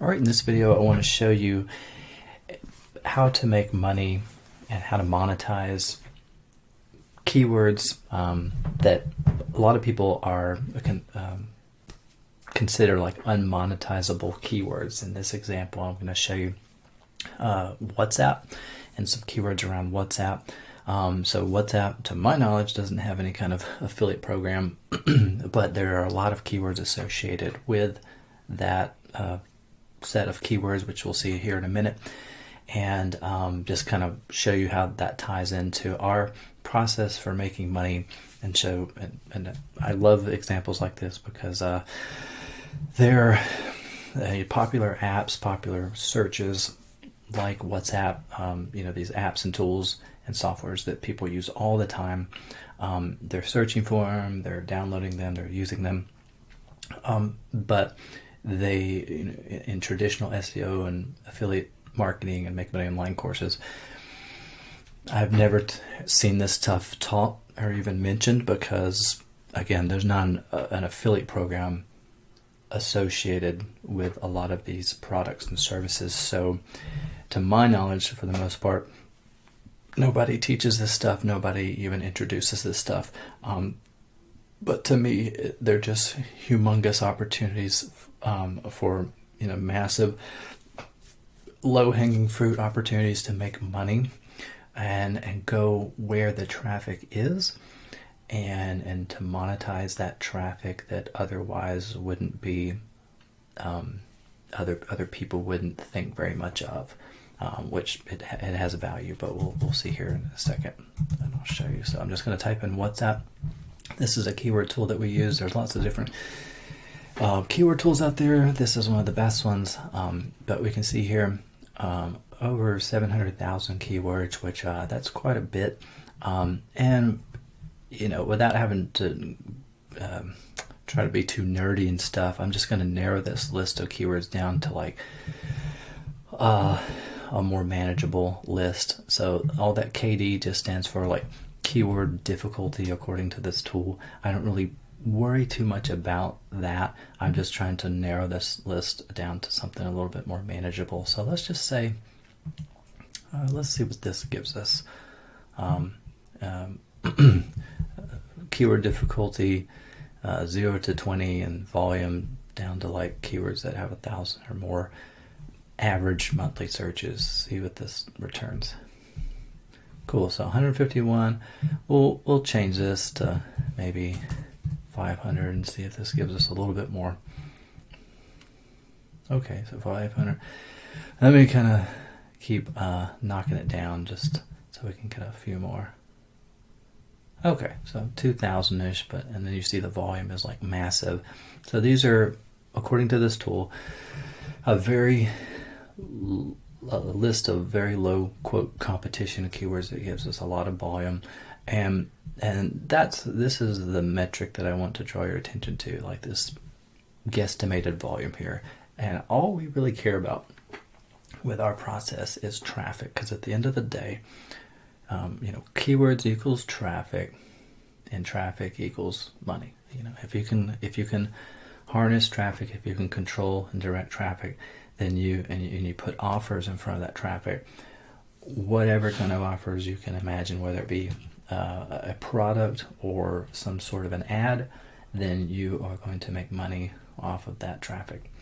All right, in this video I want to show you how to make money and how to monetize keywords that a lot of people are consider like unmonetizable keywords. In this example, I'm going to show you WhatsApp and some keywords around WhatsApp. So WhatsApp, to my knowledge, doesn't have any kind of affiliate program, but there are a lot of keywords associated with that set of keywords, which we'll see here in a minute, and just kind of show you how that ties into our process for making money. And show, and I love examples like this because they're popular apps, popular searches like WhatsApp, these apps and tools and softwares that people use all the time. They're searching for them, they're downloading them, they're using them, but they, in traditional SEO and affiliate marketing and make money online courses, I've never seen this stuff taught or even mentioned because, again, there's not an affiliate program associated with a lot of these products and services. So to my knowledge, for the most part, nobody teaches this stuff, nobody even introduces this stuff. But to me, they're just humongous opportunities for massive low-hanging fruit opportunities to make money and go where the traffic is, and to monetize that traffic that otherwise wouldn't be, other people wouldn't think very much of, which it has a value, but we'll see here in a second, and I'll show you. So I'm just going to type in WhatsApp. This is a keyword tool that we use. There's lots of different keyword tools out there. This is one of the best ones, but we can see here over 700,000 keywords, which that's quite a bit, and without having to try to be too nerdy and stuff, I'm just going to narrow this list of keywords down to like a more manageable list. So all that KD just stands for like keyword difficulty according to this tool. I don't really worry too much about that. I'm just trying to narrow this list down to something a little bit more manageable. So let's just say, let's see what this gives us. Keyword difficulty 0 to 20 and volume down to like keywords that have 1,000 or more average monthly searches. See what this returns. Cool. So 151. We'll change this to maybe 500 and see if this gives us a little bit more. Okay, so 500. Let me kind of keep knocking it down just so we can get a few more. Okay, so 2,000-ish, and then you see the volume is like massive. So these are, according to this tool, a list of very low quote competition keywords that gives us a lot of volume, and this is the metric that I want to draw your attention to, like this guesstimated volume here. And all we really care about with our process is traffic, because at the end of the day, keywords equals traffic, and traffic equals money. If you can harness traffic, if you can control and direct traffic, then you put offers in front of that traffic, whatever kind of offers you can imagine, whether it be a product or some sort of an ad, then you are going to make money off of that traffic.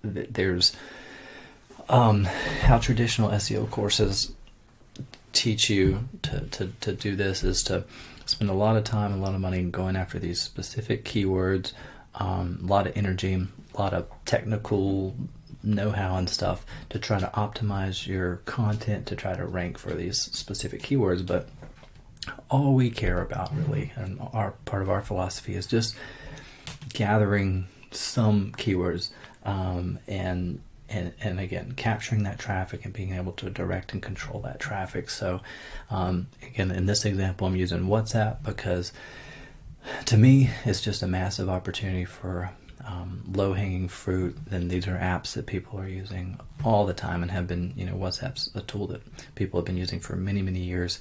There's how traditional SEO courses teach you to do this is to spend a lot of time, a lot of money going after these specific keywords, a lot of energy, a lot of technical know-how and stuff to try to optimize your content to try to rank for these specific keywords. But all we care about really, and our part of our philosophy, is just gathering some keywords and again capturing that traffic and being able to direct and control that traffic. So again, in this example, I'm using WhatsApp because to me it's just a massive opportunity for low-hanging fruit. Then these are apps that people are using all the time and have been, WhatsApp's a tool that people have been using for many years,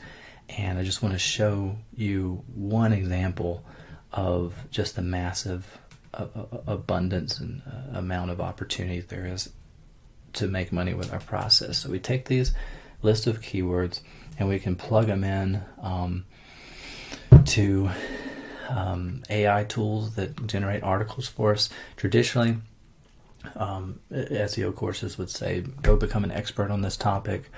and I just want to show you one example of just the massive abundance and amount of opportunity there is to make money with our process. So we take these list of keywords and we can plug them in to AI tools that generate articles for us. Traditionally, SEO courses would say, go become an expert on this topic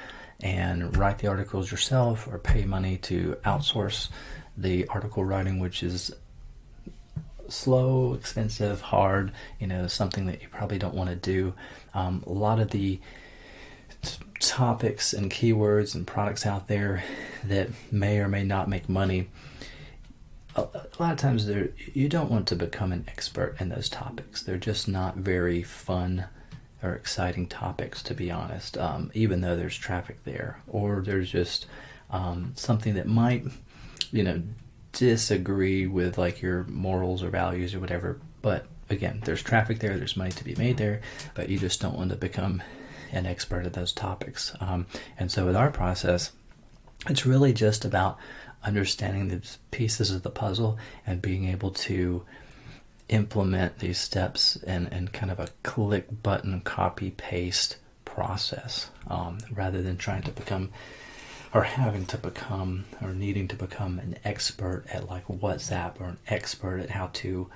and write the articles yourself, or pay money to outsource the article writing, which is slow, expensive, hard, something that you probably don't want to do. A lot of the topics and keywords and products out there that may or may not make money, a lot of times you don't want to become an expert in those topics. They're just not very fun or exciting topics, to be honest, even though there's traffic there, or there's just something that might disagree with like your morals or values or whatever. But again, there's traffic there, there's money to be made there, but you just don't want to become an expert at those topics. And so with our process, it's really just about understanding the pieces of the puzzle and being able to implement these steps in kind of a click button copy paste process, rather than trying to become or having to become or needing to become an expert at like WhatsApp, or an expert at how to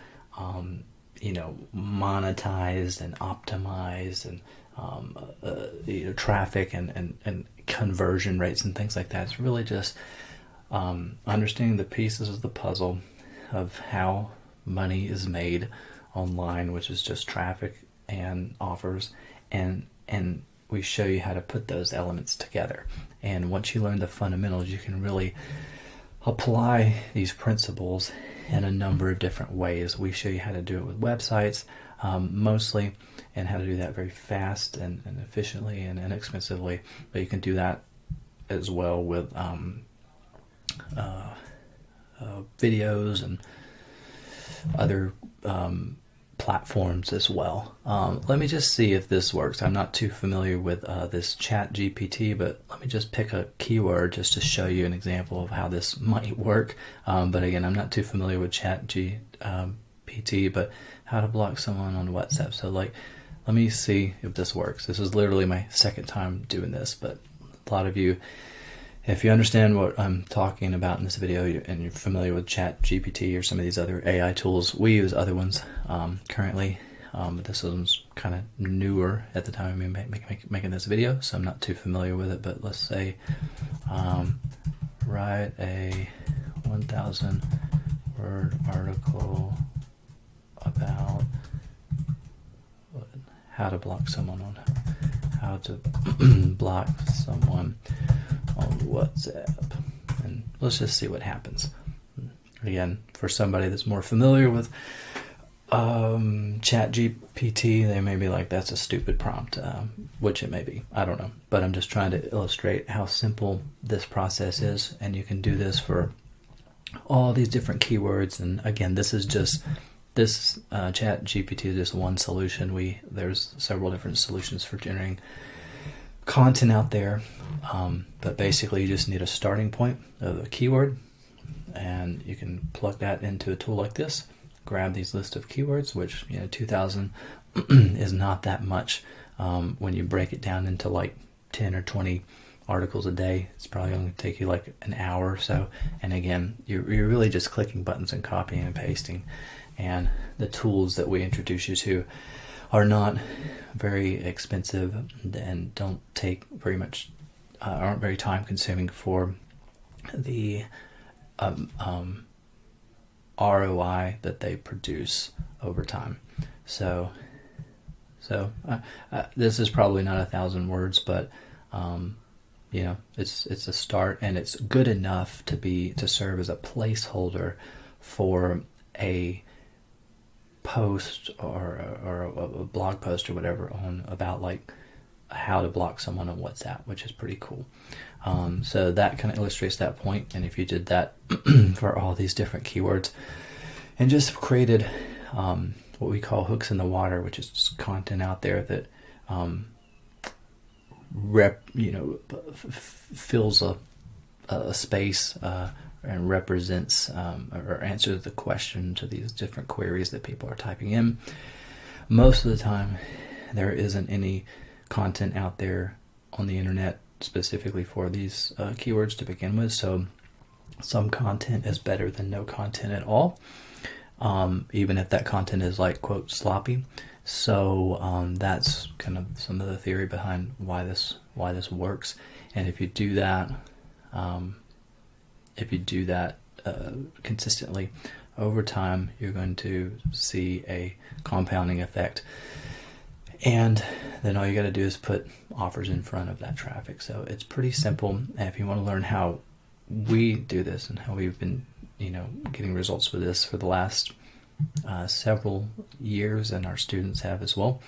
monetize and optimize and traffic and conversion rates and things like that. It's really just understanding the pieces of the puzzle of how money is made online, which is just traffic and offers, and we show you how to put those elements together. And once you learn the fundamentals, you can really apply these principles in a number of different ways. We show you how to do it with websites mostly, and how to do that very fast and efficiently and inexpensively, but you can do that as well with videos and other platforms as well. Let me just see if this works. I'm not too familiar with this Chat GPT, but let me just pick a keyword just to show you an example of how this might work. But again, I'm not too familiar with Chat GPT, but how to block someone on WhatsApp. So let me see if this works. This is literally my second time doing this, but a lot of you, if you understand what I'm talking about in this video and you're familiar with Chat GPT or some of these other AI tools, we use other ones currently, but this one's kind of newer at the time of me making this video, so I'm not too familiar with it. But let's say write a 1,000 word article about how to block someone on WhatsApp, and let's just see what happens. Again, for somebody that's more familiar with Chat GPT, they may be like, that's a stupid prompt, which it may be, I don't know, but I'm just trying to illustrate how simple this process is, and you can do this for all these different keywords. And again, this Chat GPT is just one solution. There's several different solutions for generating content out there, but basically you just need a starting point of a keyword, and you can plug that into a tool like this, grab these list of keywords, which 2,000 is not that much when you break it down into like 10 or 20 articles a day. It's probably going to take you like an hour or so, and again, you're really just clicking buttons and copying and pasting. And the tools that we introduce you to are not very expensive and don't take very much, aren't very time consuming for the ROI that they produce over time. So this is probably not 1,000 words, but it's a start, and it's good enough to serve as a placeholder for a post or a blog post or whatever about like how to block someone on WhatsApp, which is pretty cool. So that kind of illustrates that point. And if you did that for all these different keywords and just created what we call hooks in the water, which is just content out there that fills a space, and represents or answers the question to these different queries that people are typing in. Most of the time, there isn't any content out there on the internet specifically for these keywords to begin with, so some content is better than no content at all, even if that content is like, quote, sloppy. So that's kind of some of the theory behind why this works. And if you do that, consistently over time, you're going to see a compounding effect. And then all you got to do is put offers in front of that traffic. So it's pretty simple. And if you want to learn how we do this and how we've been, getting results with this for the last several years, and our students have as well,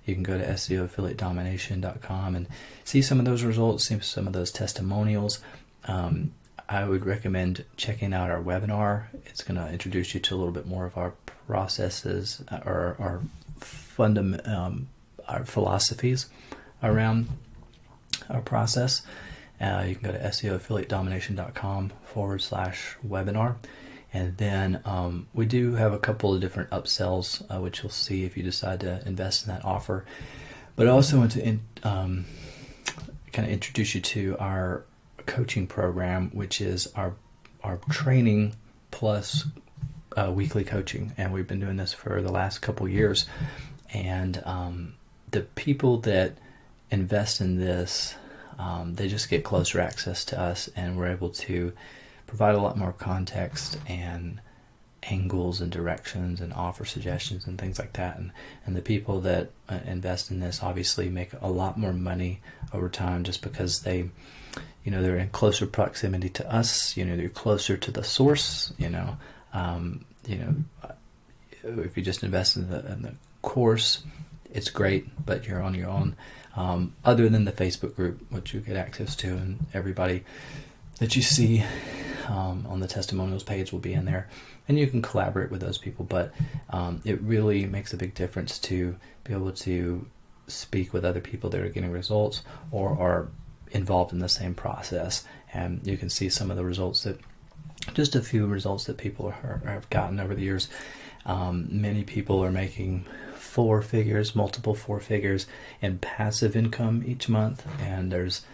you can go to SEOaffiliatedomination.com and see some of those results, see some of those testimonials. I would recommend checking out our webinar. It's going to introduce you to a little bit more of our processes, or our philosophies around our process. You can go to SEOaffiliatedomination.com/webinar. And then we do have a couple of different upsells, which you'll see if you decide to invest in that offer. But I also want to kind of introduce you to our coaching program, which is our training plus weekly coaching. And we've been doing this for the last couple years. And the people that invest in this, they just get closer access to us, and we're able to provide a lot more context and angles and directions and offer suggestions and things like that. And the people that invest in this obviously make a lot more money over time, just because they're in closer proximity to us. They're closer to the source. If you just invest in the course, it's great, but you're on your own. Other than the Facebook group, which you get access to, and everybody that you see on the testimonials page will be in there, and you can collaborate with those people. But it really makes a big difference to be able to speak with other people that are getting results or are involved in the same process. And you can see some of the results just a few results that people have gotten over the years. Many people are making multiple four figures in passive income each month, and there's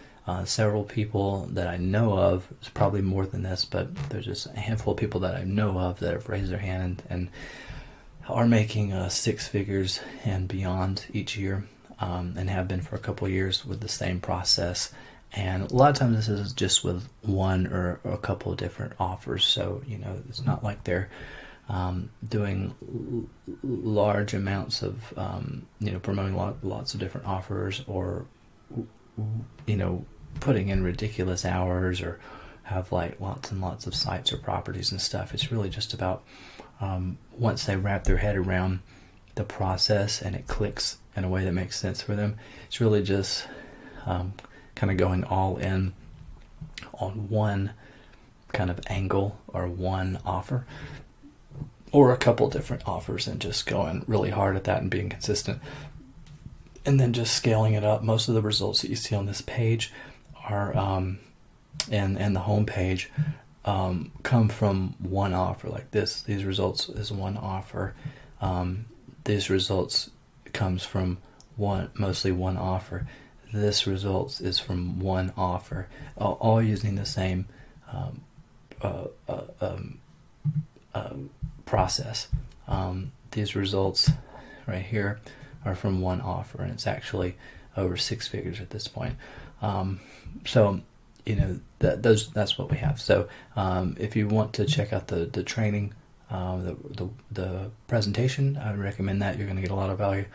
several people that I know of, it's probably more than this, but there's just a handful of people that I know of that have raised their hand and are making 6 figures and beyond each year, and have been for a couple of years with the same process. And a lot of times this is just with one or a couple of different offers. So, it's not like they're doing large amounts of, promoting lots of different offers, or, putting in ridiculous hours, or have like lots and lots of sites or properties and stuff. It's really just about once they wrap their head around the process and it clicks in a way that makes sense for them, it's really just kind of going all in on one kind of angle or one offer, or a couple different offers, and just going really hard at that and being consistent, and then just scaling it up. Most of the results that you see on this page are and the home page come from one offer like this. These results is one offer. These results comes from mostly one offer. This results is from one offer, all using the same process. These results right here are from one offer, and it's actually over 6 figures at this point. So that's what we have. So if you want to check out the training, the presentation, I would recommend that. You're going to get a lot of value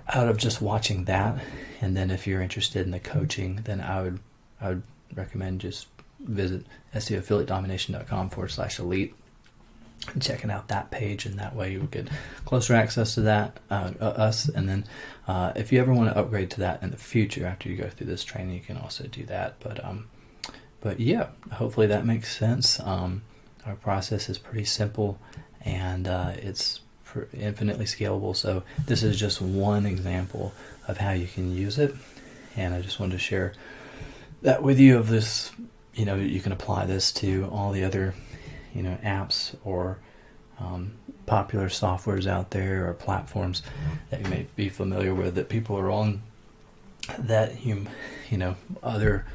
out of just watching that. And then if you're interested in the coaching, then I would recommend just visit SEOaffiliatedomination.com/elite and checking out that page, and that way you'll get closer access to that, us. And then if you ever want to upgrade to that in the future after you go through this training, you can also do that. But yeah, hopefully that makes sense. Our process is pretty simple, and it's infinitely scalable. So this is just one example of how you can use it, and I just wanted to share that with you, of this you can apply this to all the other, apps or popular softwares out there or platforms that you may be familiar with that people are on, that other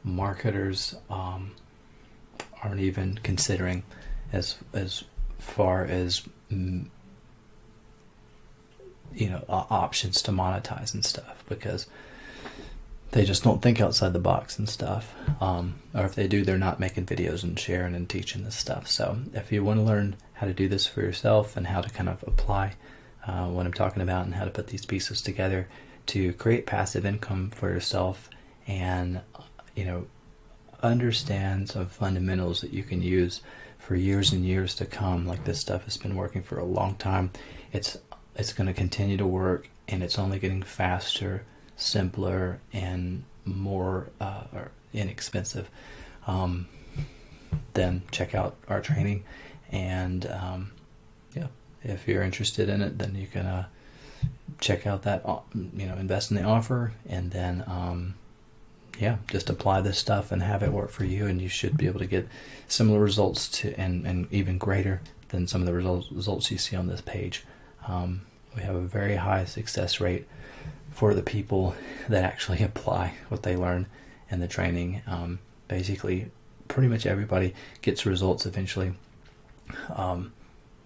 marketers aren't even considering as far as options to monetize and stuff, because they just don't think outside the box and stuff, or if they do, they're not making videos and sharing and teaching this stuff. So if you want to learn how to do this for yourself and how to kind of apply what I'm talking about and how to put these pieces together to create passive income for yourself, and understand some fundamentals that you can use for years and years to come, like this stuff has been working for a long time, it's going to continue to work, and it's only getting faster, simpler, and more inexpensive, then check out our training. And if you're interested in it, then you can check out that, invest in the offer, and then just apply this stuff and have it work for you, and you should be able to get similar results to and even greater than some of the results you see on this page. We have a very high success rate for the people that actually apply what they learn in the training. Basically, pretty much everybody gets results eventually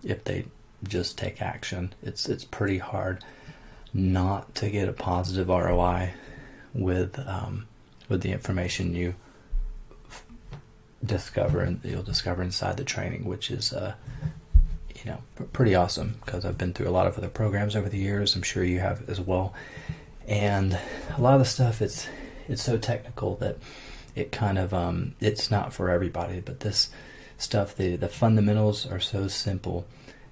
if they just take action. It's pretty hard not to get a positive ROI with the information you discover, and you'll discover inside the training, which is pretty awesome, because I've been through a lot of other programs over the years. I'm sure you have as well. And a lot of the stuff, it's so technical that it kind of it's not for everybody. But this stuff, the fundamentals are so simple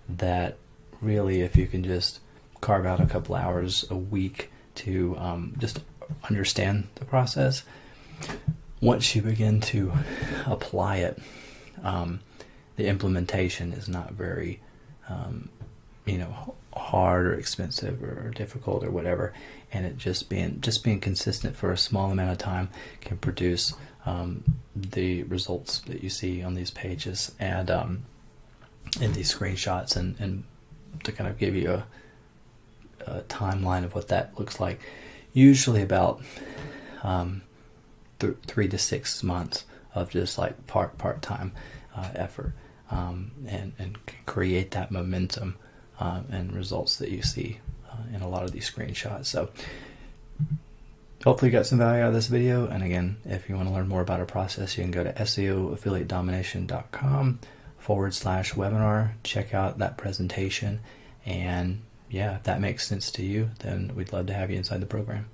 that really, if you can just carve out a couple hours a week to just understand the process, once you begin to apply it, the implementation is not very hard or expensive or difficult or whatever, and it just being consistent for a small amount of time can produce the results that you see on these pages and in these screenshots, and to kind of give you a timeline of what that looks like. Usually about 3 to 6 months of just like part-time effort, and create that momentum and results that you see in a lot of these screenshots. So hopefully you got some value out of this video. And again, if you want to learn more about our process, you can go to seoaffiliatedomination.com/webinar, check out that presentation, and if that makes sense to you, then we'd love to have you inside the program.